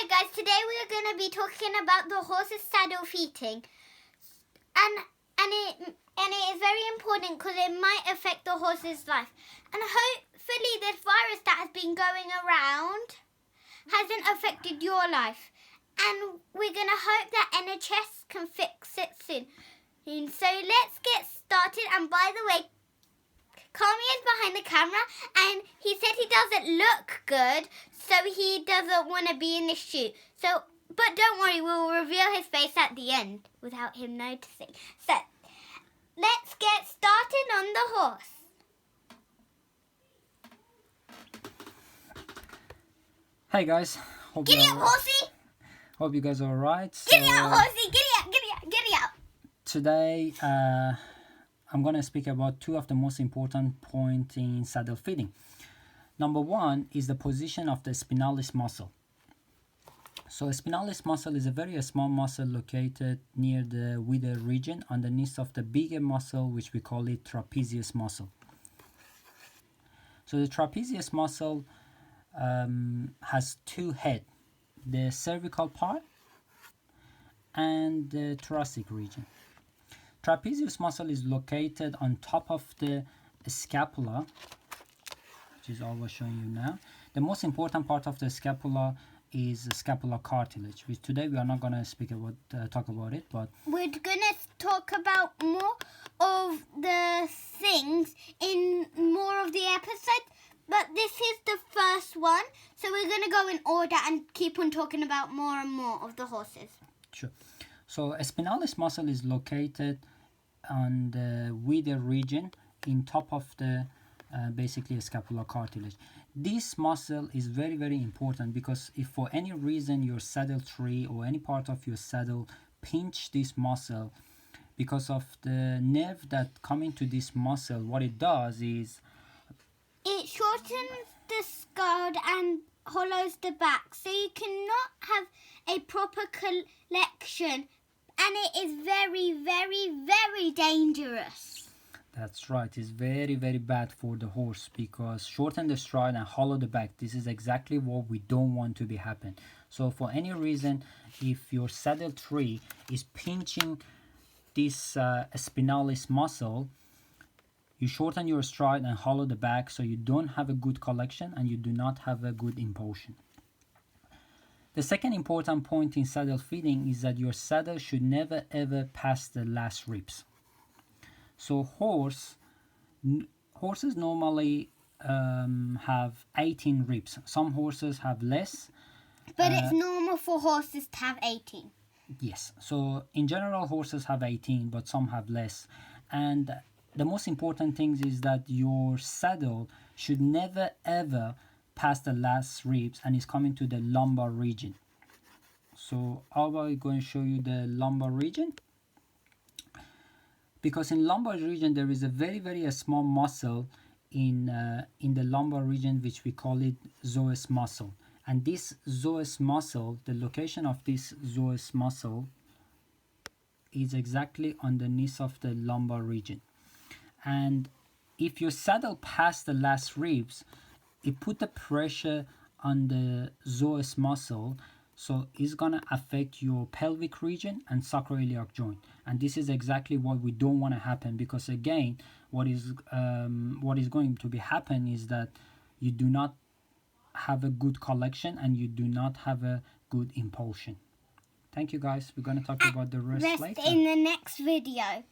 guys, today we're going to be talking about the horse's saddle feeding, and it is very important because it might affect the horse's life. And hopefully this virus that has been going around hasn't affected your life, and we're going to hope that NHS can fix it soon. So let's get started. And by the way, Kami is behind the camera and he said he doesn't look good, so he doesn't want to be in the shoot. But don't worry, we'll reveal his face at the end without him noticing. So let's get started on the horse. Hey guys, Giddy up, horsey! Hope you guys are alright. Giddy up, horsey! Giddy up, giddy up, giddy up! Today, I'm going to speak about two of the most important points in saddle feeding. Number one is the position of the spinalis muscle. So spinalis muscle is a very small muscle located near the wither region underneath of the bigger muscle, which we call it trapezius muscle. So the trapezius muscle has two heads, the cervical part and the thoracic region. Trapezius muscle is located on top of the scapula, which is always showing you now. The most important part of the scapula is the scapular cartilage, which today we are not going to talk about it, but we're going to talk about more of the things in more of the episodes. But this is the first one, so we're going to go in order and keep on talking about more and more of the horses. Sure. So a spinalis muscle is located on the wither region in top of the basically scapular cartilage. This muscle is very, very important because if for any reason your saddle tree or any part of your saddle pinch this muscle, because of the nerve that come into this muscle, what it does is it shortens the scald and hollows the back, so you cannot have a proper collection, and it is very, very, very dangerous. That's right. It's very, very bad for the horse because shorten the stride and hollow the back. This is exactly what we don't want to be happen. So for any reason, if your saddle tree is pinching this spinalis muscle, you shorten your stride and hollow the back so you don't have a good collection and you do not have a good impulsion. The second important point in saddle feeding is that your saddle should never ever pass the last ribs. So horses normally have 18 ribs. Some horses have less. But it's normal for horses to have 18. Yes. So in general, horses have 18, but some have less. And the most important thing is that your saddle should never ever pass the last ribs and is coming to the lumbar region. So how am I going to show you the lumbar region? Because in lumbar region there is a very, very small muscle in the lumbar region, which we call it psoas muscle. And this psoas muscle, the location of this psoas muscle is exactly underneath of the lumbar region. And if your saddle passed the last ribs, it put the pressure on the psoas muscle, so it's gonna affect your pelvic region and sacroiliac joint. And this is exactly what we don't want to happen, because again, what is going to be happen is that you do not have a good collection and you do not have a good impulsion. Thank you guys. We're gonna talk about the rest later. In the next video.